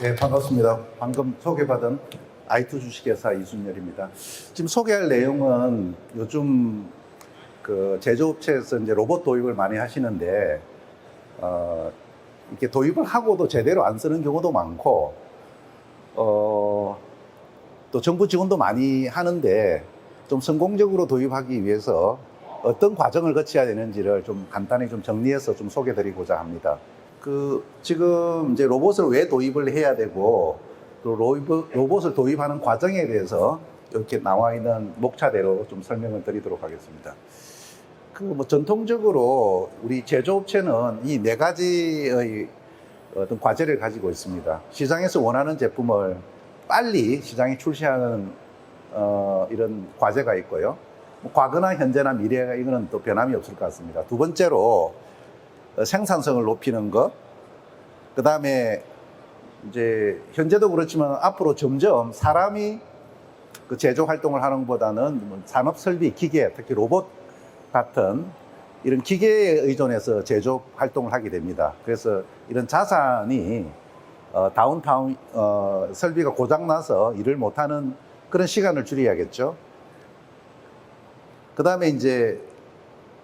네, 반갑습니다. 방금 소개받은 아이투 주식회사 이순열입니다. 지금 소개할 내용은 요즘 그 제조업체에서 이제 로봇 도입을 많이 하시는데, 이렇게 도입을 하고도 제대로 안 쓰는 경우도 많고, 또 정부 지원도 많이 하는데, 좀 성공적으로 도입하기 위해서 어떤 과정을 거쳐야 되는지를 좀 간단히 좀 정리해서 좀 소개해 드리고자 합니다. 지금 이제 로봇을 왜 도입을 해야 되고, 또 로봇을 도입하는 과정에 대해서 이렇게 나와 있는 목차대로 좀 설명을 드리도록 하겠습니다. 전통적으로 우리 제조업체는 이 네 가지의 어떤 과제를 가지고 있습니다. 시장에서 원하는 제품을 빨리 시장에 출시하는 이런 과제가 있고요. 과거나 현재나 미래가 이거는 또 변함이 없을 것 같습니다. 두 번째로 생산성을 높이는 것, 그 다음에 이제 현재도 그렇지만 앞으로 점점 사람이 그 제조 활동을 하는 것보다는 산업 설비, 기계, 특히 로봇 같은 이런 기계에 의존해서 제조 활동을 하게 됩니다. 그래서 이런 자산이 다운타운 설비가 고장나서 일을 못하는 그런 시간을 줄여야겠죠. 그 다음에 이제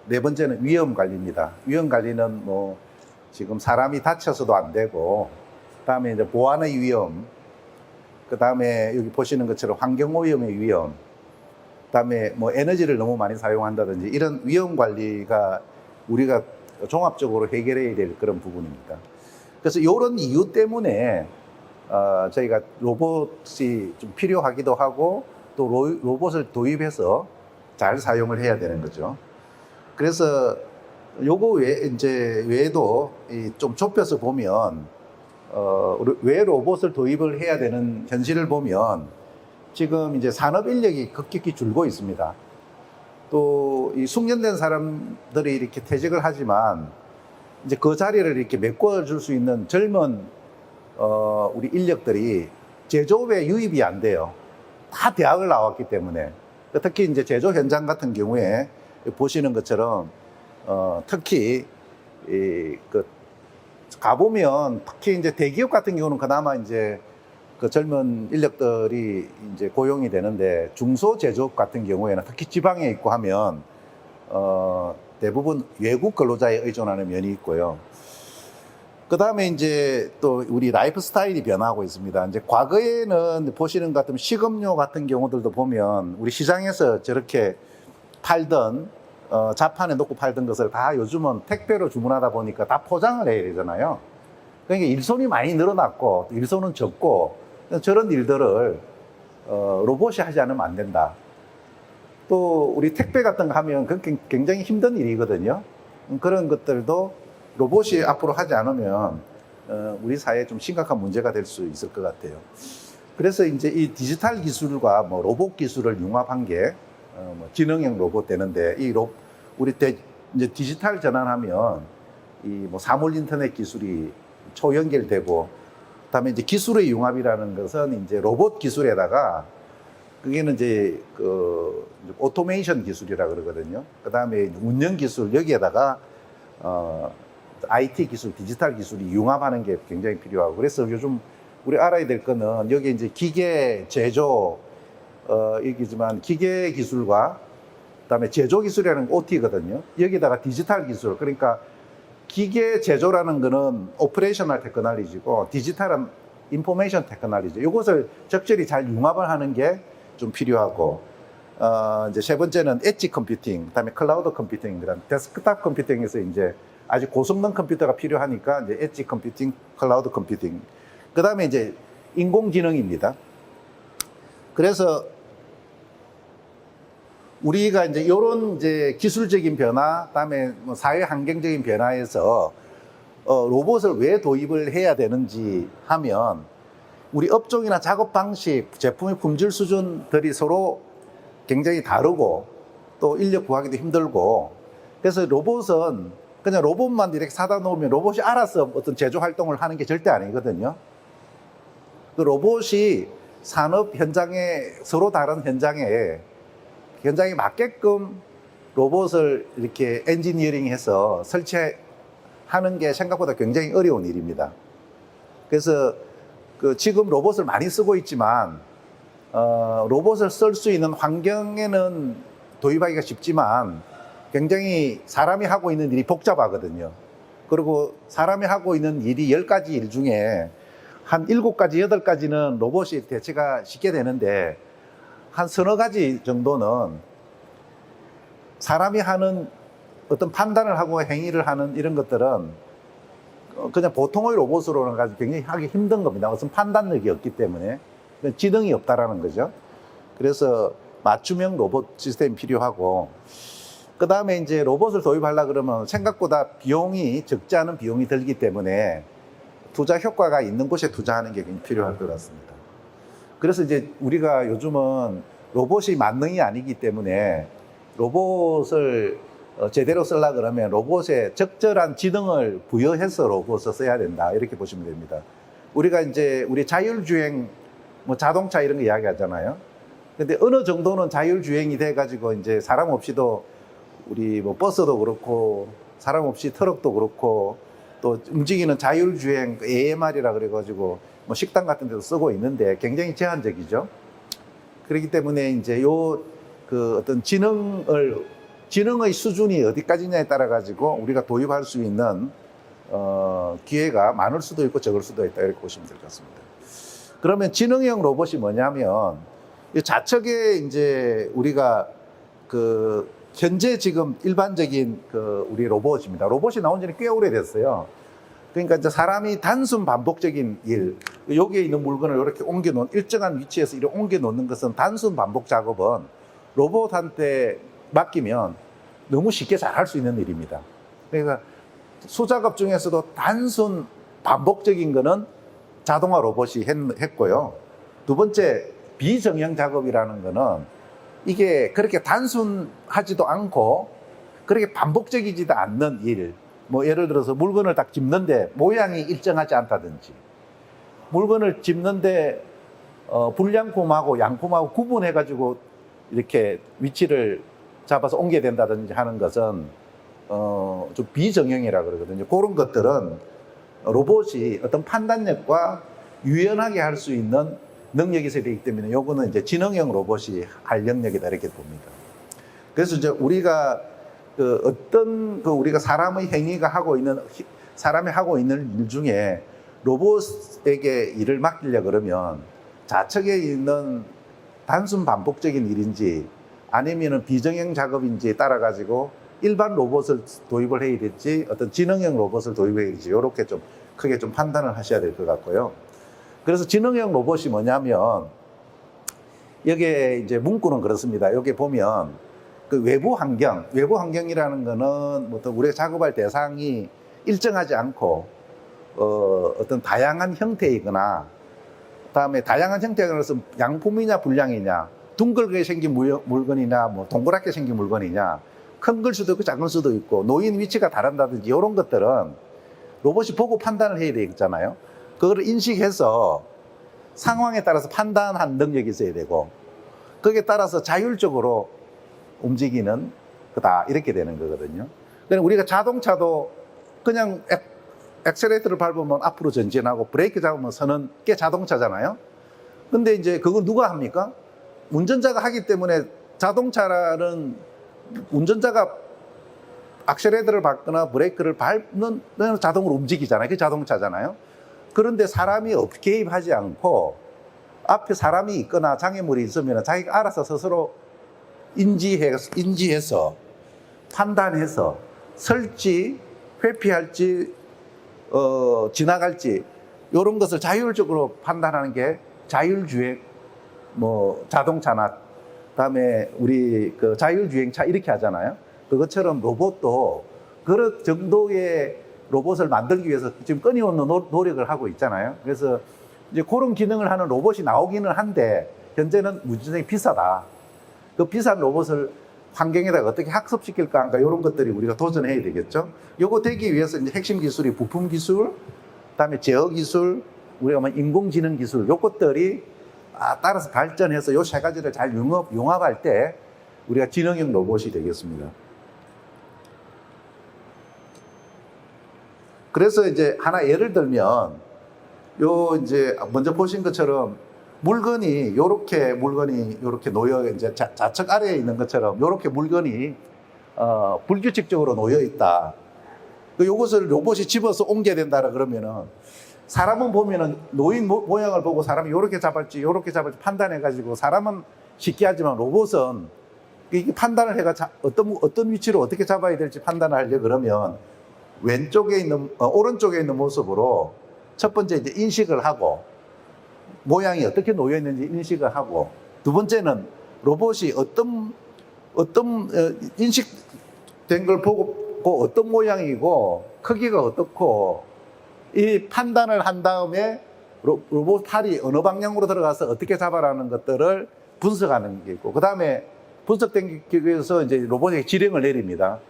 네 번째는 위험 관리입니다. 위험 관리는 뭐 지금 사람이 다쳐서도 안 되고, 그 다음에 이제 보안의 위험, 그 다음에 여기 보시는 것처럼 환경오염의 위험, 그 다음에 뭐 에너지를 너무 많이 사용한다든지 이런 위험 관리가 우리가 종합적으로 해결해야 될 그런 부분입니다. 그래서 이런 이유 때문에 저희가 로봇이 좀 필요하기도 하고, 또 로봇을 도입해서 잘 사용을 해야 되는 거죠. 그래서 요거 외에도 좀 좁혀서 보면, 왜 로봇을 도입을 해야 되는 현실을 보면, 지금 이제 산업 인력이 급격히 줄고 있습니다. 또 이 숙련된 사람들이 이렇게 퇴직을 하지만, 이제 그 자리를 이렇게 메꿔줄 수 있는 젊은, 우리 인력들이 제조업에 유입이 안 돼요. 다 대학을 나왔기 때문에. 특히 이제 제조 현장 같은 경우에 보시는 것처럼, 특히, 가보면, 특히 이제 대기업 같은 경우는 그나마 이제 그 젊은 인력들이 이제 고용이 되는데, 중소제조업 같은 경우에는 특히 지방에 있고 하면, 대부분 외국 근로자에 의존하는 면이 있고요. 그 다음에 이제 또 우리 라이프 스타일이 변화하고 있습니다. 이제 과거에는 보시는 것 같으면 식음료 같은 경우들도 보면 우리 시장에서 저렇게 팔던, 자판에 놓고 팔던 것을 다 요즘은 택배로 주문하다 보니까 다 포장을 해야 되잖아요. 그러니까 일손이 많이 늘어났고, 일손은 적고, 저런 일들을, 로봇이 하지 않으면 안 된다. 또 우리 택배 같은 거 하면 굉장히 힘든 일이거든요. 그런 것들도 로봇이 앞으로 하지 않으면 우리 사회에 좀 심각한 문제가 될 수 있을 것 같아요. 그래서 이제 이 디지털 기술과 뭐 로봇 기술을 융합한 게 뭐 지능형 로봇 되는데, 우리 이제 디지털 전환하면 이 뭐 사물 인터넷 기술이 초연결되고, 그다음에 이제 기술의 융합이라는 것은 이제 로봇 기술에다가, 그게는 이제 그 오토메이션 기술이라 그러거든요. 그다음에 운영 기술, 여기에다가 IT 기술, 디지털 기술이 융합하는 게 굉장히 필요하고, 그래서 요즘 우리 알아야 될 거는 여기 이제 기계 제조 얘기지만 기계 기술과 그다음에 제조 기술이라는 OT거든요. 여기다가 디지털 기술, 그러니까 기계 제조라는 거는 오퍼레이셔널 테크놀로지고, 디지털은 인포메이션 테크놀로지. 이것을 적절히 잘 융합을 하는 게 좀 필요하고, 이제 세 번째는 엣지 컴퓨팅, 그다음에 클라우드 컴퓨팅, 그다음 데스크탑 컴퓨팅에서 이제 아주 고성능 컴퓨터가 필요하니까 이제 엣지 컴퓨팅, 클라우드 컴퓨팅. 그다음에 이제 인공지능입니다. 그래서 우리가 이제 이런 이제 기술적인 변화, 그다음에 뭐 사회 환경적인 변화에서 로봇을 왜 도입을 해야 되는지 하면, 우리 업종이나 작업 방식, 제품의 품질 수준들이 서로 굉장히 다르고, 또 인력 구하기도 힘들고, 그래서 로봇은 그냥 로봇만 이렇게 사다 놓으면 로봇이 알아서 어떤 제조 활동을 하는 게 절대 아니거든요. 그 로봇이 산업 현장에, 서로 다른 현장에 맞게끔 로봇을 이렇게 엔지니어링해서 설치하는 게 생각보다 굉장히 어려운 일입니다. 그래서 그 지금 로봇을 많이 쓰고 있지만 로봇을 쓸 수 있는 환경에는 도입하기가 쉽지만 굉장히 사람이 하고 있는 일이 복잡하거든요. 그리고 사람이 하고 있는 일이 10가지 일 중에 한 7가지, 8가지는 로봇이 대체가 쉽게 되는데 한 서너 가지 정도는 사람이 하는 어떤 판단을 하고 행위를 하는 이런 것들은 그냥 보통의 로봇으로는 가지고 굉장히 하기 힘든 겁니다. 무슨 판단력이 없기 때문에 지능이 없다라는 거죠. 그래서 맞춤형 로봇 시스템이 필요하고, 그 다음에 이제 로봇을 도입하려 그러면 생각보다 비용이 적지 않은 비용이 들기 때문에 투자 효과가 있는 곳에 투자하는 게 필요할 것 같습니다. 그래서 이제 우리가 요즘은 로봇이 만능이 아니기 때문에 로봇을 제대로 쓰려고 그러면 로봇에 적절한 지능을 부여해서 로봇을 써야 된다, 이렇게 보시면 됩니다. 우리가 이제 우리 자율주행 뭐 자동차 이런 거 이야기 하잖아요. 근데 어느 정도는 자율주행이 돼가지고 이제 사람 없이도 우리 뭐 버스도 그렇고 사람 없이 트럭도 그렇고 또 움직이는 자율주행 AMR이라 그래가지고 뭐 식당 같은 데도 쓰고 있는데 굉장히 제한적이죠. 그렇기 때문에 이제 그 어떤 지능의 수준이 어디까지냐에 따라 가지고 우리가 도입할 수 있는 기회가 많을 수도 있고 적을 수도 있다, 이렇게 보시면 될 것 같습니다. 그러면 지능형 로봇이 뭐냐면 좌측에 이제 우리가 그 현재 지금 일반적인 그 우리 로봇입니다. 로봇이 나온 지는 꽤 오래됐어요. 그러니까 이제 사람이 단순 반복적인 일, 여기에 있는 물건을 이렇게 일정한 위치에서 이렇게 옮겨 놓는 것은 단순 반복 작업은 로봇한테 맡기면 너무 쉽게 잘 할 수 있는 일입니다. 그러니까 수작업 중에서도 단순 반복적인 거는 자동화 로봇이 했고요. 두 번째, 비정형 작업이라는 거는 이게 그렇게 단순하지도 않고 그렇게 반복적이지도 않는 일, 뭐 예를 들어서 물건을 딱 짚는데 모양이 일정하지 않다든지, 물건을 짚는데 불량품하고 양품하고 구분해 가지고 이렇게 위치를 잡아서 옮겨야 된다든지 하는 것은 좀 비정형이라 그러거든요. 그런 것들은 로봇이 어떤 판단력과 유연하게 할 수 있는 능력이 있어야 되기 때문에 요거는 이제 지능형 로봇이 할 영역이다, 이렇게 봅니다. 그래서 이제 우리가 우리가 사람이 하고 있는 일 중에 로봇에게 일을 맡기려 그러면 좌측에 있는 단순 반복적인 일인지 아니면은 비정형 작업인지에 따라 가지고 일반 로봇을 도입을 해야 될지 어떤 지능형 로봇을 도입해야 될지 이렇게 좀 크게 좀 판단을 하셔야 될 것 같고요. 그래서 지능형 로봇이 뭐냐면 여기에 이제 문구는 그렇습니다. 여기 보면 그 외부 환경이라는 거는 어떤 우리가 작업할 대상이 일정하지 않고 어떤 다양한 형태이거나, 그다음에 다양한 형태가 그래서 양품이냐 불량이냐, 둥글게 생긴 물건이냐 뭐 동그랗게 생긴 물건이냐, 큰 걸 수도 있고 작은 걸 수도 있고 놓인 위치가 다른다든지 이런 것들은 로봇이 보고 판단을 해야 되겠잖아요. 그거를 인식해서 상황에 따라서 판단한 능력이 있어야 되고 거기에 따라서 자율적으로 움직이는 거다, 이렇게 되는 거거든요. 그러니까 우리가 자동차도 그냥 엑셀레이터를 밟으면 앞으로 전진하고 브레이크 잡으면 서는 게 자동차잖아요. 근데 이제 그걸 누가 합니까? 운전자가 하기 때문에 자동차는 운전자가 악셀레이터를 밟거나 브레이크를 밟는 자동으로 움직이잖아요. 그게 자동차잖아요. 그런데 사람이 개입하지 않고 앞에 사람이 있거나 장애물이 있으면 자기가 알아서 스스로 인지해서 판단해서 설지 회피할지 지나갈지 이런 것을 자율적으로 판단하는 게 자율주행 뭐 자동차나 그다음에 우리 그 자율주행차 이렇게 하잖아요. 그것처럼 로봇도 그런 정도의 로봇을 만들기 위해서 지금 끊임없는 노력을 하고 있잖아요. 그래서 이제 그런 기능을 하는 로봇이 나오기는 한데 현재는 무지성이 비싸다. 그 비싼 로봇을 환경에다가 어떻게 학습시킬까 하니까 이런 것들이 우리가 도전해야 되겠죠. 요거 되기 위해서 이제 핵심 기술이 부품 기술, 그다음에 제어 기술, 우리가 뭐 인공지능 기술, 요것들이 따라서 발전해서 요 세 가지를 잘 융합할 때 우리가 지능형 로봇이 되겠습니다. 그래서 이제 하나 예를 들면 요 이제 먼저 보신 것처럼 물건이 요렇게 놓여 이제 좌측 아래에 있는 것처럼 요렇게 물건이 불규칙적으로 놓여 있다. 요것을 로봇이 집어서 옮겨야 된다 그러면은 사람은 보면은 놓인 모양을 보고 사람이 요렇게 잡을지 판단해 가지고 사람은 쉽게 하지만 로봇은 이게 판단을 해가 어떤 위치로 어떻게 잡아야 될지 판단하려 그러면 왼쪽에 있는 오른쪽에 있는 모습으로 첫 번째 이제 인식을 하고 모양이 어떻게 놓여 있는지 인식을 하고 두 번째는 로봇이 어떤 인식된 걸 보고 어떤 모양이고 크기가 어떻고 이 판단을 한 다음에 로봇 팔이 어느 방향으로 들어가서 어떻게 잡아라는 것들을 분석하는 게 있고 그 다음에 분석된 기계에서 이제 로봇에게 지령을 내립니다.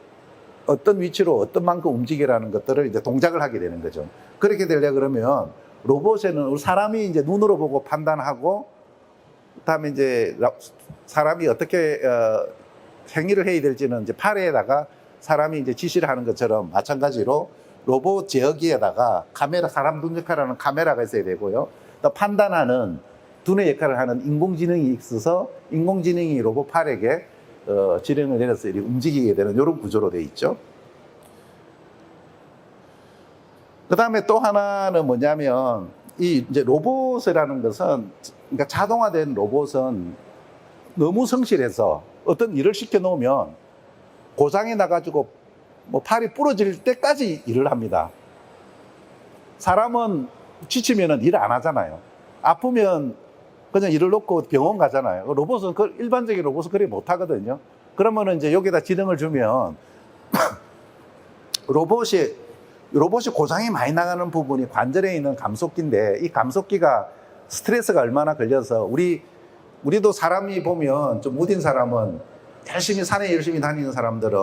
어떤 위치로 어떤 만큼 움직이라는 것들을 이제 동작을 하게 되는 거죠. 그렇게 되려 그러면 로봇에는 사람이 이제 눈으로 보고 판단하고 그다음에 이제 사람이 어떻게 행위를 해야 될지는 이제 팔에다가 사람이 이제 지시를 하는 것처럼 마찬가지로 로봇 제어기에다가 사람 눈 역할을 하는 카메라가 있어야 되고요. 또 판단하는 두뇌 역할을 하는 인공지능이 있어서 인공지능이 로봇 팔에게 지령을 내려서 움직이게 되는 이런 구조로 되어 있죠. 그 다음에 또 하나는 뭐냐면 이 이제 로봇이라는 것은 그러니까 자동화된 로봇은 너무 성실해서 어떤 일을 시켜 놓으면 고장이 나가지고 뭐 팔이 부러질 때까지 일을 합니다. 사람은 지치면은 일을 안 하잖아요. 아프면 그냥 일을 놓고 병원 가잖아요. 로봇은 일반적인 로봇은 그렇게 못 하거든요. 그러면은 이제 여기다 지능을 주면 로봇이 고장이 많이 나가는 부분이 관절에 있는 감속기인데 이 감속기가 스트레스가 얼마나 걸려서 우리도 사람이 보면 좀 무딘 사람은 산에 열심히 다니는 사람들은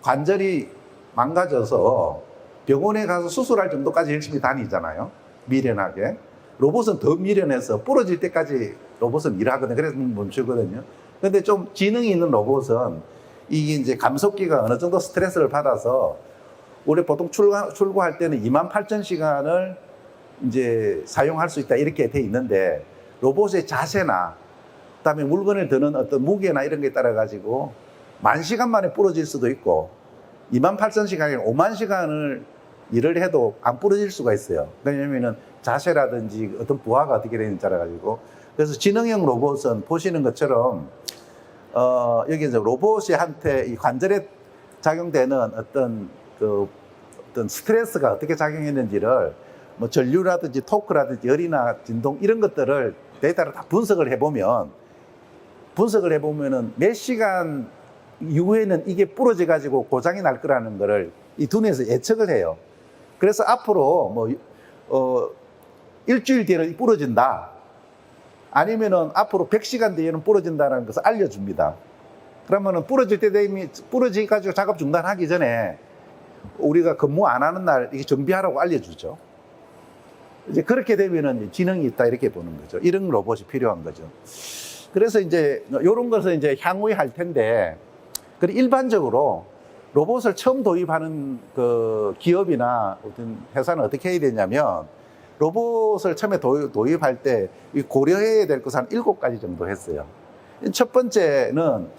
관절이 망가져서 병원에 가서 수술할 정도까지 열심히 다니잖아요. 미련하게. 로봇은 더 미련해서 부러질 때까지 로봇은 일하거든요. 그래서 멈추거든요. 근데 좀 지능이 있는 로봇은 이게 이제 감속기가 어느 정도 스트레스를 받아서 우리 보통 출고할 때는 28,000시간을 이제 사용할 수 있다 이렇게 돼 있는데 로봇의 자세나 그다음에 물건을 드는 어떤 무게나 이런 게 따라 가지고 10,000시간 만에 부러질 수도 있고 28,000시간이 50,000시간을 일을 해도 안 부러질 수가 있어요. 왜냐면은 자세라든지 어떤 부하가 어떻게 되는지 따라 가지고 그래서 지능형 로봇은 보시는 것처럼 여기 이제 로봇한테 이 관절에 작용되는 어떤 스트레스가 어떻게 작용했는지를 뭐 전류라든지 토크라든지 열이나 진동 이런 것들을 데이터를 다 분석을 해보면은 몇 시간 이후에는 이게 부러져 가지고 고장이 날 거라는 거를 이 두뇌에서 예측을 해요. 그래서 앞으로 일주일 뒤에는 부러진다. 아니면은 앞으로 100시간 뒤에는 부러진다는 것을 알려줍니다. 그러면은 부러질 때 되면 부러지 가지고 작업 중단하기 전에 우리가 근무 안 하는 날 이게 정비하라고 알려주죠. 이제 그렇게 되면은 지능이 있다 이렇게 보는 거죠. 이런 로봇이 필요한 거죠. 그래서 이제 이런 것을 이제 향후에 할 텐데, 그리고 일반적으로 로봇을 처음 도입하는 그 기업이나 어떤 회사는 어떻게 해야 되냐면 로봇을 처음에 도입할 때 고려해야 될 것은 한 7가지 정도 했어요. 첫 번째는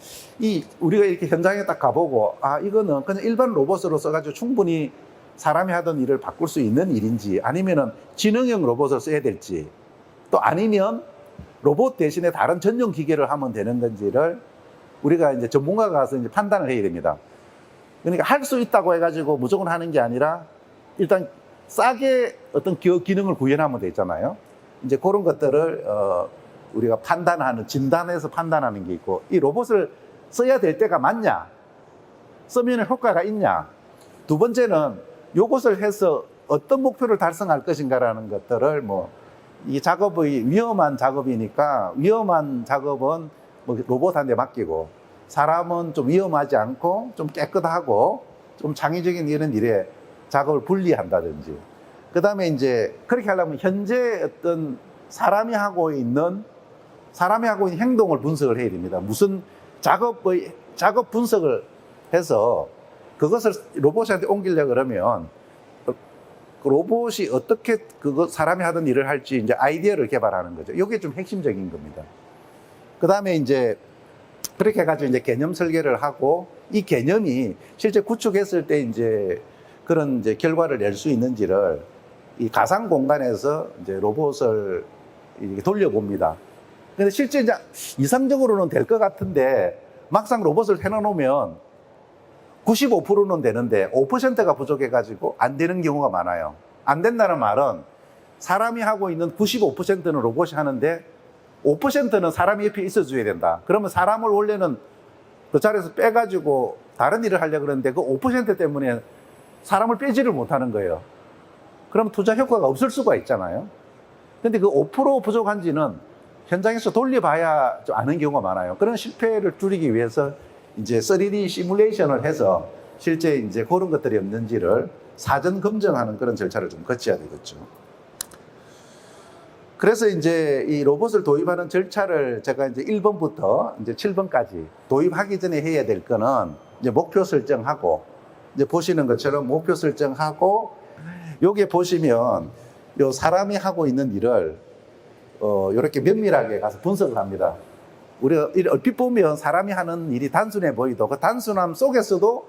우리가 이렇게 현장에 딱 가보고 이거는 그냥 일반 로봇으로 써가지고 충분히 사람이 하던 일을 바꿀 수 있는 일인지 아니면은 지능형 로봇을 써야 될지 또 아니면 로봇 대신에 다른 전용 기계를 하면 되는 건지를 우리가 이제 전문가가 가서 이제 판단을 해야 됩니다. 그러니까 할 수 있다고 해가지고 무조건 하는 게 아니라 일단 싸게 어떤 기능을 구현하면 되잖아요. 이제 그런 것들을 우리가 진단해서 판단하는 게 있고, 이 로봇을 써야 될 때가 맞냐, 쓰면 효과가 있냐. 두 번째는 요것을 해서 어떤 목표를 달성할 것인가라는 것들을 이 작업이 위험한 작업이니까 위험한 작업은 로봇한테 맡기고 사람은 좀 위험하지 않고 좀 깨끗하고 좀 창의적인 이런 일에 작업을 분리한다든지. 그 다음에 이제 그렇게 하려면 현재 어떤 사람이 하고 있는 행동을 분석을 해야 됩니다. 무슨 작업 분석을 해서 그것을 로봇한테 옮기려고 그러면 로봇이 어떻게 그거 사람이 하던 일을 할지 이제 아이디어를 개발하는 거죠. 이게 좀 핵심적인 겁니다. 그 다음에 이제 그렇게 해가지고 이제 개념 설계를 하고 이 개념이 실제 구축했을 때 이제 그런 이제 결과를 낼 수 있는지를 이 가상 공간에서 이제 로봇을 이렇게 돌려봅니다. 근데 실제 이제 이상적으로는 될 것 같은데 막상 로봇을 해놓으면 95%는 되는데 5%가 부족해가지고 안 되는 경우가 많아요. 안 된다는 말은 사람이 하고 있는 95%는 로봇이 하는데 5%는 사람이 옆에 있어줘야 된다. 그러면 사람을 원래는 그 자리에서 빼가지고 다른 일을 하려고 그러는데 그 5% 때문에 사람을 빼지를 못하는 거예요. 그럼 투자 효과가 없을 수가 있잖아요. 근데 그 5% 부족한지는 현장에서 돌려봐야 좀 아는 경우가 많아요. 그런 실패를 줄이기 위해서 이제 3D 시뮬레이션을 해서 실제 이제 그런 것들이 없는지를 사전 검증하는 그런 절차를 좀 거쳐야 되겠죠. 그래서 이제 이 로봇을 도입하는 절차를 제가 이제 1번부터 이제 7번까지 도입하기 전에 해야 될 거는 이제 목표 설정하고, 이제 보시는 것처럼 목표 설정하고, 요게 보시면 요 사람이 하고 있는 일을 이렇게 면밀하게 가서 분석을 합니다. 우리가 얼핏 보면 사람이 하는 일이 단순해 보이도 그 단순함 속에서도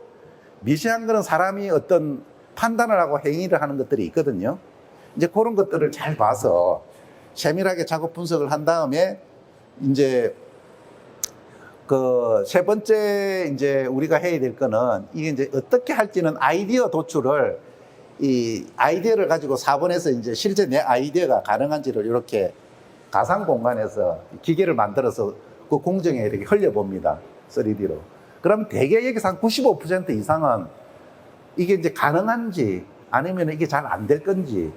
미세한 거는 사람이 어떤 판단을 하고 행위를 하는 것들이 있거든요. 이제 그런 것들을 잘 봐서 세밀하게 작업 분석을 한 다음에 이제 그 세 번째 이제 우리가 해야 될 거는 이게 이제 어떻게 할지는 아이디어 도출을 이 아이디어를 가지고 4번에서 이제 실제 내 아이디어가 가능한지를 이렇게 가상 공간에서 기계를 만들어서 그 공정에 이렇게 흘려봅니다. 3D로. 그럼 대개 여기서 한 95% 이상은 이게 이제 가능한지 아니면 이게 잘 안 될 건지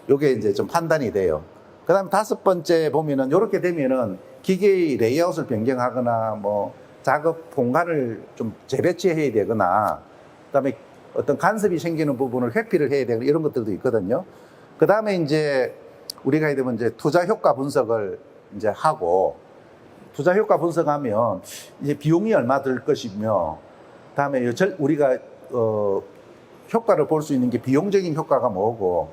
요게 이제 좀 판단이 돼요. 그 다음 5번째 보면은 요렇게 되면은 기계의 레이아웃을 변경하거나 뭐 작업 공간을 좀 재배치해야 되거나 그 다음에 어떤 간섭이 생기는 부분을 회피를 해야 되거나 이런 것들도 있거든요. 그 다음에 이제 우리가 해야 되면 이제 투자 효과 분석을 이제 하고, 투자 효과 분석하면 이제 비용이 얼마 들 것이며, 다음에 우리가 효과를 볼 수 있는 게 비용적인 효과가 뭐고,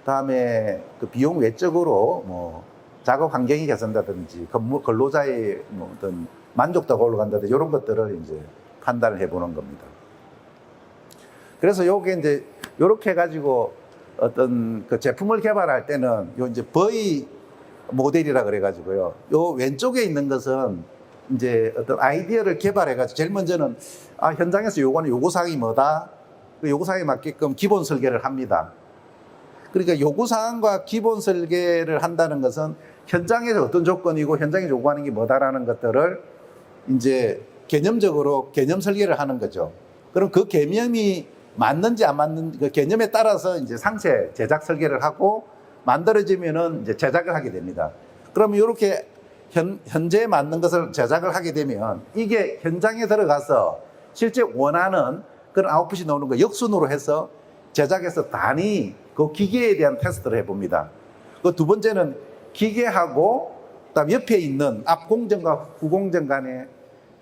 다음에 그 비용 외적으로 뭐 작업 환경이 개선된다든지 근로자의 뭐 어떤 만족도가 올라간다든지 이런 것들을 이제 판단을 해보는 겁니다. 그래서 요게 이제 요렇게 해가지고 어떤 그 제품을 개발할 때는 요 이제 V 모델이라 그래가지고요. 요 왼쪽에 있는 것은 이제 어떤 아이디어를 개발해가지고 제일 먼저는 현장에서 요거는 요구사항이 뭐다. 그 요구사항에 맞게끔 기본 설계를 합니다. 그러니까 요구사항과 기본 설계를 한다는 것은 현장에서 어떤 조건이고 현장에 요구하는 게 뭐다라는 것들을 이제 개념적으로 개념 설계를 하는 거죠. 그럼 그 개념이 맞는지 안 맞는지 그 개념에 따라서 이제 상세 제작 설계를 하고 만들어지면은 이제 제작을 하게 됩니다. 그러면 이렇게 현재에 맞는 것을 제작을 하게 되면 이게 현장에 들어가서 실제 원하는 그런 아웃풋이 나오는 거 역순으로 해서 제작해서 단위 그 기계에 대한 테스트를 해봅니다. 그 두 번째는 기계하고 그다음 옆에 있는 앞 공정과 후 공정 간에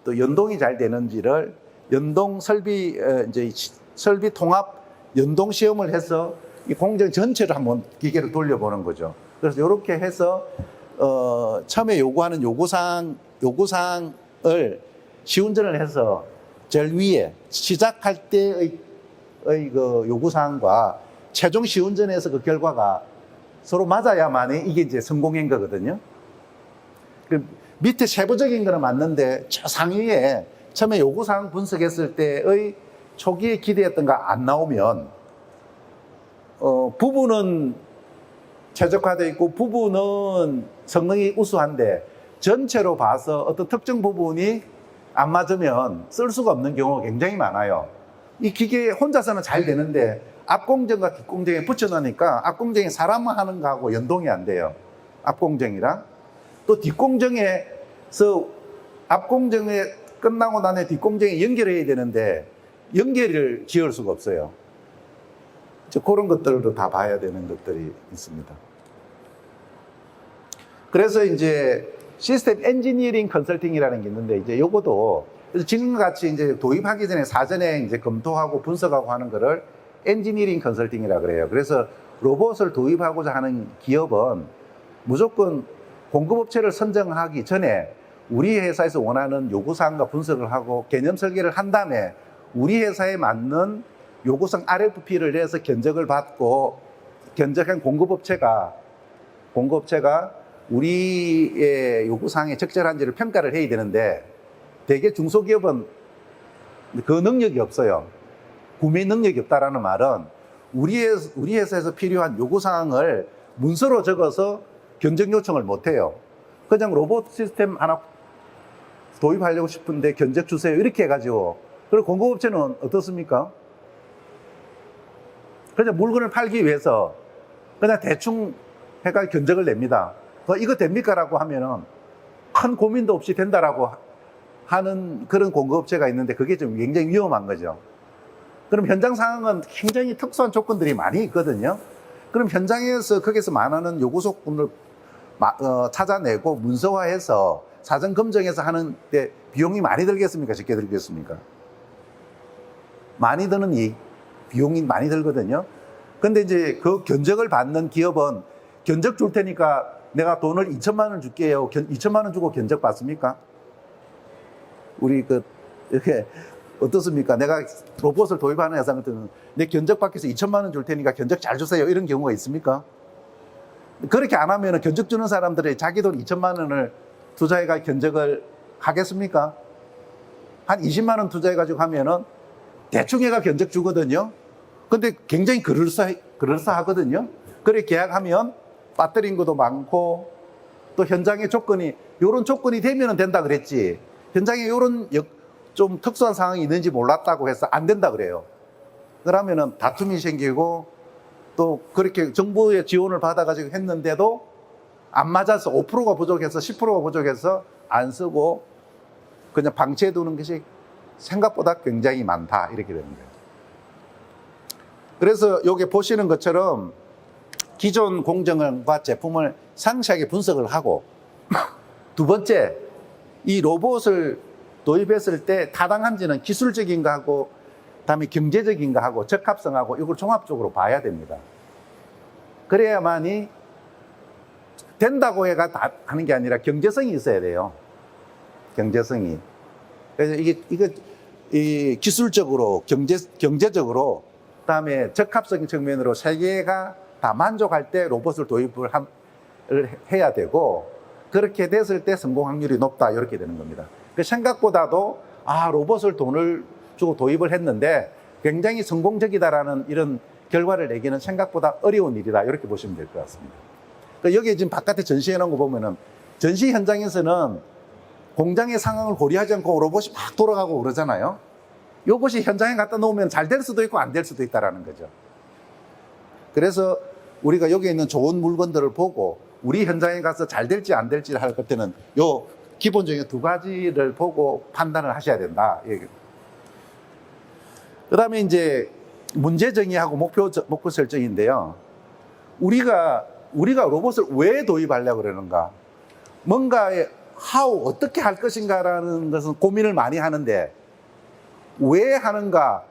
또 연동이 잘 되는지를 연동 설비 이제 설비 통합 연동 시험을 해서 이 공정 전체를 한번 기계를 돌려보는 거죠. 그래서 이렇게 해서 처음에 요구하는 요구사항을 시운전을 해서 제일 위에 시작할 때의 그 요구사항과 최종 시운전에서 그 결과가 서로 맞아야만이 이게 이제 성공인 거거든요. 그 밑에 세부적인 거는 맞는데 저 상위에 처음에 요구사항 분석했을 때의 초기에 기대했던 거 안 나오면 부분은 최적화되어 있고 부분은 성능이 우수한데 전체로 봐서 어떤 특정 부분이 안 맞으면 쓸 수가 없는 경우가 굉장히 많아요. 이 기계 혼자서는 잘 되는데 앞공정과 뒷공정에 붙여놓으니까 앞공정이 사람만 하는 거하고 연동이 안 돼요. 앞공정이랑 또 뒷공정에서 앞공정에 끝나고 나면 뒷공정에 연결해야 되는데 연결을 지을 수가 없어요. 그런 것들도 다 봐야 되는 것들이 있습니다. 그래서 이제 시스템 엔지니어링 컨설팅이라는 게 있는데 이제 요것도 지금과 같이 이제 도입하기 전에 사전에 이제 검토하고 분석하고 하는 거를 엔지니어링 컨설팅이라 그래요. 그래서 로봇을 도입하고자 하는 기업은 무조건 공급업체를 선정하기 전에 우리 회사에서 원하는 요구사항과 분석을 하고 개념 설계를 한 다음에 우리 회사에 맞는 요구사항 RFP를 내서 견적을 받고 견적한 공급업체가 우리의 요구사항에 적절한지를 평가를 해야 되는데 대개 중소기업은 그 능력이 없어요. 구매 능력이 없다라는 말은 우리 회사에서 필요한 요구사항을 문서로 적어서 견적 요청을 못해요. 그냥 로봇 시스템 하나 도입하려고 싶은데 견적 주세요 이렇게 해가지고, 그리고 공급업체는 어떻습니까? 그냥 물건을 팔기 위해서 그냥 대충 해가 견적을 냅니다. 이거 됩니까? 라고 하면은 큰 고민도 없이 된다라고 하는 그런 공급업체가 있는데 그게 좀 굉장히 위험한 거죠. 그럼 현장 상황은 굉장히 특수한 조건들이 많이 있거든요. 그럼 현장에서 거기서 말하는 요구소건을 찾아내고 문서화해서 사전 검증해서 하는데 비용이 많이 들겠습니까? 적게 들겠습니까? 많이 드는 비용이 많이 들거든요. 근데 이제 그 견적을 받는 기업은 견적 줄 테니까 내가 돈을 2천만 원 줄게요. 2천만 원 주고 견적 받습니까? 우리 이렇게 어떻습니까? 내가 로봇을 도입하는 회사 같은 내 견적 받기 위해서 2천만 원 줄 테니까 견적 잘 주세요. 이런 경우가 있습니까? 그렇게 안 하면 견적 주는 사람들이 자기 돈 2천만 원을 투자해가 견적을 하겠습니까? 한 20만 원 투자해가지고 하면은 대충 해가 견적 주거든요. 근데 굉장히 그럴싸하거든요. 그래 계약하면 빠뜨린 것도 많고 또 현장의 조건이 요런 조건이 되면은 된다 그랬지. 현장에 요런 좀 특수한 상황이 있는지 몰랐다고 해서 안 된다 그래요. 그러면은 다툼이 생기고 또 그렇게 정부의 지원을 받아가지고 했는데도 안 맞아서 5%가 부족해서 10%가 부족해서 안 쓰고 그냥 방치해 두는 것이 생각보다 굉장히 많다 이렇게 되는 거예요. 그래서 여기 보시는 것처럼 기존 공정과 제품을 상세하게 분석을 하고 두 번째, 이 로봇을 도입했을 때 타당한지는 기술적인가 하고 그다음에 경제적인가 하고 적합성하고 이걸 종합적으로 봐야 됩니다. 그래야만이 된다고 해가 다 하는 게 아니라 경제성이 있어야 돼요. 경제성이. 그래서 이 기술적으로 경제적으로 그다음에 적합성 측면으로 세 개가 다 만족할 때 로봇을 도입을 해야 되고 그렇게 됐을 때 성공 확률이 높다 이렇게 되는 겁니다. 생각보다도 로봇을 돈을 주고 도입을 했는데 굉장히 성공적이다라는 이런 결과를 내기는 생각보다 어려운 일이다 이렇게 보시면 될 것 같습니다. 여기 지금 바깥에 전시해 놓은 거 보면은 전시 현장에서는 공장의 상황을 고려하지 않고 로봇이 막 돌아가고 그러잖아요. 이것이 현장에 갖다 놓으면 잘 될 수도 있고 안 될 수도 있다라는 거죠. 그래서 우리가 여기 있는 좋은 물건들을 보고 우리 현장에 가서 잘 될지 안 될지 할 때는 요 기본적인 두 가지를 보고 판단을 하셔야 된다. 그 다음에 이제 문제 정의하고 목표 설정인데요. 우리가 로봇을 왜 도입하려고 그러는가? 뭔가의 how, 어떻게 할 것인가라는 것은 고민을 많이 하는데 왜 하는가?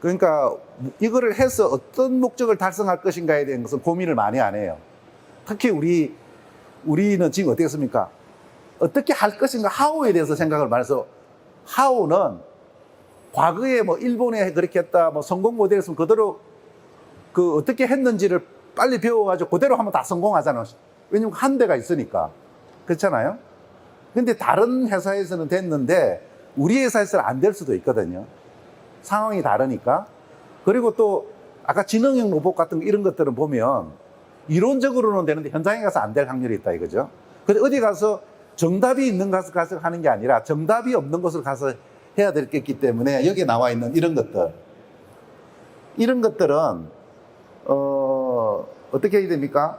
그러니까 이거를 해서 어떤 목적을 달성할 것인가에 대한 것은 고민을 많이 안 해요. 특히 우리는 지금 어떻겠습니까? 어떻게 할 것인가 how에 대해서 생각을 많이 해서 how는 과거에 뭐 일본에 그렇게 했다, 뭐 성공 모델에서 그대로 어떻게 했는지를 빨리 배워가지고 그대로 하면 다 성공하잖아요. 왜냐면 한 대가 있으니까. 그렇잖아요? 근데 다른 회사에서는 됐는데 우리 회사에서는 안 될 수도 있거든요. 상황이 다르니까. 그리고 또 아까 지능형 로봇 같은 이런 것들은 보면 이론적으로는 되는데 현장에 가서 안 될 확률이 있다 이거죠. 근데 어디 가서 정답이 있는 곳을 가서 하는 게 아니라 정답이 없는 곳을 가서 해야 될 게 있기 때문에 여기에 나와 있는 이런 것들은 어떻게 해야 됩니까?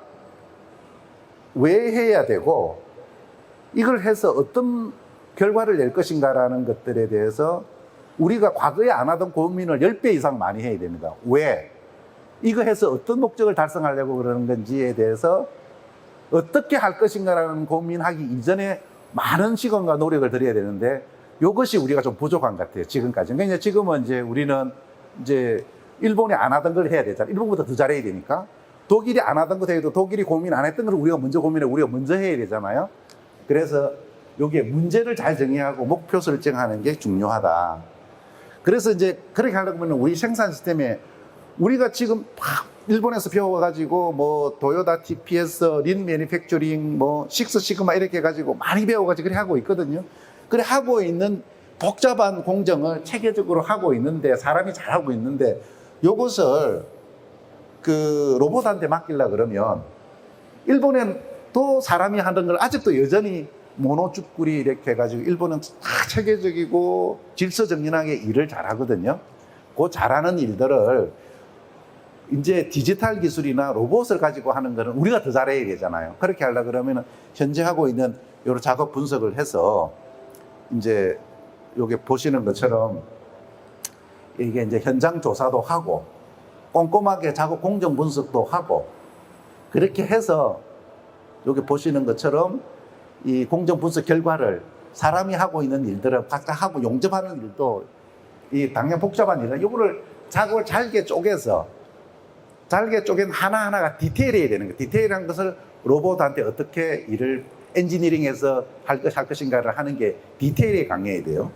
왜 해야 되고 이걸 해서 어떤 결과를 낼 것인가라는 것들에 대해서 우리가 과거에 안 하던 고민을 10배 이상 많이 해야 됩니다. 왜? 이거 해서 어떤 목적을 달성하려고 그러는 건지에 대해서 어떻게 할 것인가라는 고민하기 이전에 많은 시간과 노력을 들여야 되는데 이것이 우리가 좀 부족한 것 같아요. 지금까지. 그러니까 지금은 이제 우리는 이제 일본이 안 하던 걸 해야 되잖아요. 일본보다 더 잘해야 되니까. 독일이 안 하던 것 해도 독일이 고민 안 했던 걸 우리가 먼저 고민해 우리가 먼저 해야 되잖아요. 그래서 여기에 문제를 잘 정의하고 목표 설정하는 게 중요하다. 그래서 이제 그렇게 하려면 우리 생산 시스템에 우리가 지금 막 일본에서 배워가지고 뭐 도요타 TPS, 린 매니팩처링, 뭐 식스 시그마 이렇게 해가지고 많이 배워가지고 그렇게 하고 있거든요. 그래 하고 있는 복잡한 공정을 체계적으로 하고 있는데 사람이 잘하고 있는데 요것을 그 로봇한테 맡기려 그러면 일본엔 또 사람이 하는 걸 아직도 여전히 모노쭈꾸리 이렇게 해가지고 일본은 다 체계적이고 질서정연하게 일을 잘하거든요. 그 잘하는 일들을 이제 디지털 기술이나 로봇을 가지고 하는 거는 우리가 더 잘해야 되잖아요. 그렇게 하려 그러면 현재 하고 있는 여러 작업 분석을 해서 이제 여기 보시는 것처럼 이게 이제 현장 조사도 하고 꼼꼼하게 작업 공정 분석도 하고 그렇게 해서 여기 보시는 것처럼 이 공정 분석 결과를 사람이 하고 있는 일들을 각자 하고 용접하는 일도 이 당연 복잡한 일은 이거를 작업을 잘게 쪼개서 잘게 쪼갠 하나하나가 디테일해야 되는 거예요. 디테일한 것을 로봇한테 어떻게 일을 엔지니어링해서 할 것인가를 하는 게 디테일에 강해야 돼요.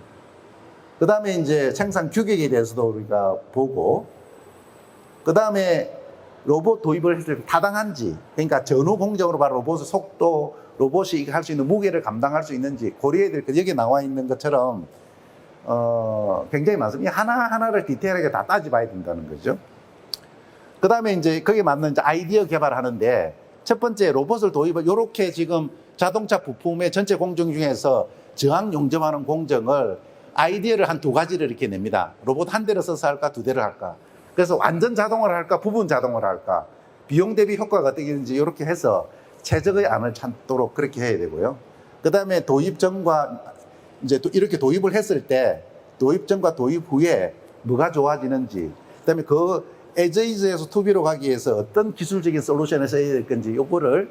그 다음에 이제 생산 규격에 대해서도 우리가 보고, 그 다음에 로봇 도입을 했을 때 타당한지, 그러니까 전후 공정으로 바로 로봇의 속도, 로봇이 할 수 있는 무게를 감당할 수 있는지 고려해야 될 것, 여기 나와 있는 것처럼, 굉장히 많습니다. 이 하나하나를 디테일하게 다 따져봐야 된다는 거죠. 그 다음에 이제 거기에 맞는 이제 아이디어 개발하는데, 첫 번째 로봇을 도입을, 요렇게 지금 자동차 부품의 전체 공정 중에서 저항 용접하는 공정을 아이디어를 한 두 가지를 이렇게 냅니다. 로봇 한 대를 써서 할까, 두 대를 할까. 그래서 완전 자동화를 할까, 부분 자동화를 할까. 비용 대비 효과가 어떻게 되는지 이렇게 해서 최적의 안을 찾도록 그렇게 해야 되고요. 그 다음에 도입 전과 이제 이렇게 도입을 했을 때 도입 전과 도입 후에 뭐가 좋아지는지, 그 다음에 그 에즈이즈에서 투비로 가기 위해서 어떤 기술적인 솔루션을 써야 될 건지 요거를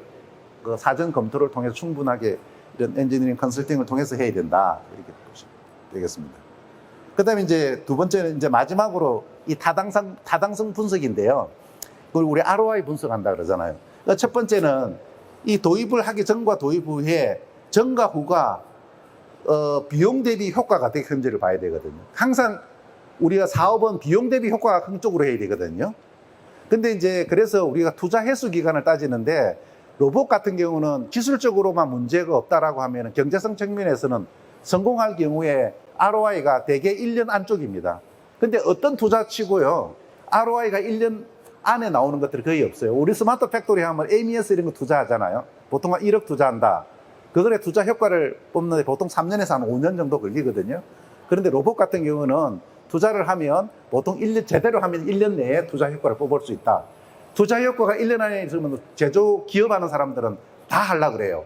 그 사전 검토를 통해서 충분하게 이런 엔지니어링 컨설팅을 통해서 해야 된다. 이렇게 보시면 되겠습니다. 그 다음에 이제 두 번째는 이제 마지막으로 이 타당성 분석인데요. 그걸 우리 ROI 분석한다 그러잖아요. 그러니까 첫 번째는 이 도입을 하기 전과 도입 후에 전과 후가 비용 대비 효과가 어떻게 큰지를 봐야 되거든요. 항상 우리가 사업은 비용 대비 효과가 큰 쪽으로 해야 되거든요. 근데 이제 그래서 우리가 투자 회수 기간을 따지는데 로봇 같은 경우는 기술적으로만 문제가 없다라고 하면 경제성 측면에서는 성공할 경우에 ROI가 대개 1년 안쪽입니다. 근데 어떤 투자치고요, ROI가 1년 안에 나오는 것들이 거의 없어요. 우리 스마트 팩토리 하면 AMS 이런 거 투자하잖아요. 보통 한 1억 투자한다. 그거에 투자 효과를 뽑는데 보통 3년에서 한 5년 정도 걸리거든요. 그런데 로봇 같은 경우는 투자를 하면 보통 1년, 제대로 하면 1년 내에 투자 효과를 뽑을 수 있다. 투자 효과가 1년 안에 있으면 제조 기업하는 사람들은 다 하려고 그래요.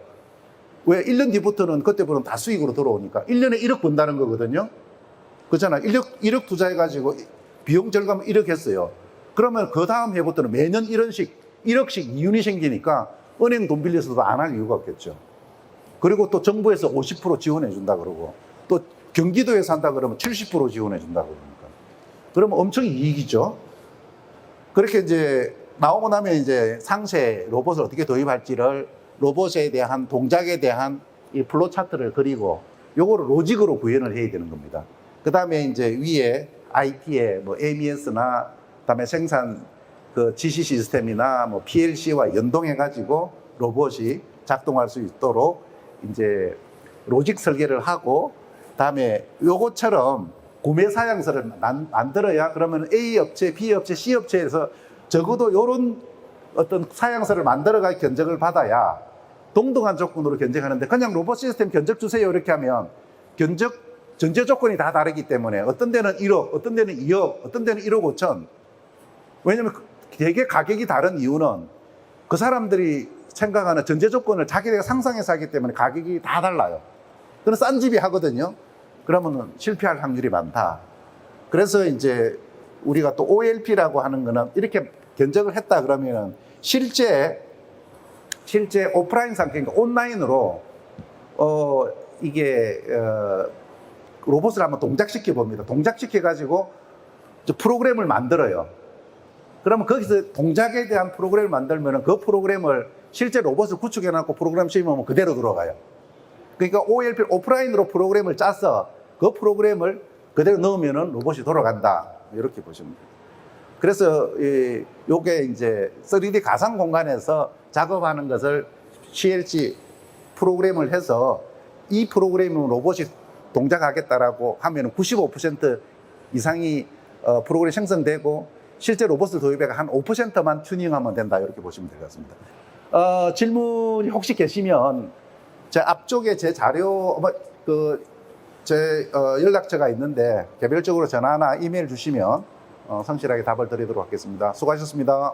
왜? 1년 뒤부터는 그때부터는 다 수익으로 들어오니까 1년에 1억 번다는 거거든요. 그렇잖아요. 1억 투자해가지고 비용 절감 1억 했어요. 그러면 그 다음 해부터는 매년 1억씩 이윤이 생기니까 은행 돈 빌려서도 안 할 이유가 없겠죠. 그리고 또 정부에서 50% 지원해 준다 그러고 또 경기도에서 한다 그러면 70% 지원해 준다 그러니까. 그러면 엄청 이익이죠. 그렇게 이제 나오고 나면 이제 상세 로봇을 어떻게 도입할지를 로봇에 대한 동작에 대한 이 플로 차트를 그리고 요거를 로직으로 구현을 해야 되는 겁니다. 그 다음에 이제 위에 IT에 뭐 MES나 그다음에 생산 그 지시 시스템이나 뭐 PLC와 연동해 가지고 로봇이 작동할 수 있도록 이제 로직 설계를 하고, 그다음에 요것처럼 구매 사양서를 만들어야 그러면 A 업체, B 업체, C 업체에서 적어도 요런 어떤 사양서를 만들어가 견적을 받아야 동등한 조건으로 견적하는데 그냥 로봇 시스템 견적 주세요 이렇게 하면 견적 전제 조건이 다 다르기 때문에 어떤 데는 1억, 어떤 데는 2억, 어떤 데는 1억 5천. 왜냐면 되게 가격이 다른 이유는 그 사람들이 생각하는 전제 조건을 자기가 상상해서 하기 때문에 가격이 다 달라요. 그럼 싼 집이 하거든요. 그러면 실패할 확률이 많다. 그래서 이제 우리가 또 OLP라고 하는 거는 이렇게 견적을 했다 그러면 실제 오프라인 상태, 그러니까 온라인으로 이게 로봇을 한번 동작시켜 봅니다. 동작시켜 가지고 프로그램을 만들어요. 그러면 거기서 동작에 대한 프로그램을 만들면 그 프로그램을 실제 로봇을 구축해놓고 프로그램 씌우면 그대로 들어가요. 그러니까 OLP, 오프라인으로 프로그램을 짜서 그 프로그램을 그대로 넣으면 로봇이 돌아간다. 이렇게 보시면 돼요. 그래서 요게 이제 3D 가상 공간에서 작업하는 것을 CLC 프로그램을 해서 이 프로그램은 로봇이 동작하겠다라고 하면 95% 이상이 프로그램이 생성되고 실제 로봇을 도입해가 한 5%만 튜닝하면 된다. 이렇게 보시면 될 것 같습니다. 질문이 혹시 계시면 제 앞쪽에 제 자료, 제 연락처가 있는데 개별적으로 전화나 이메일 주시면 성실하게 답을 드리도록 하겠습니다. 수고하셨습니다.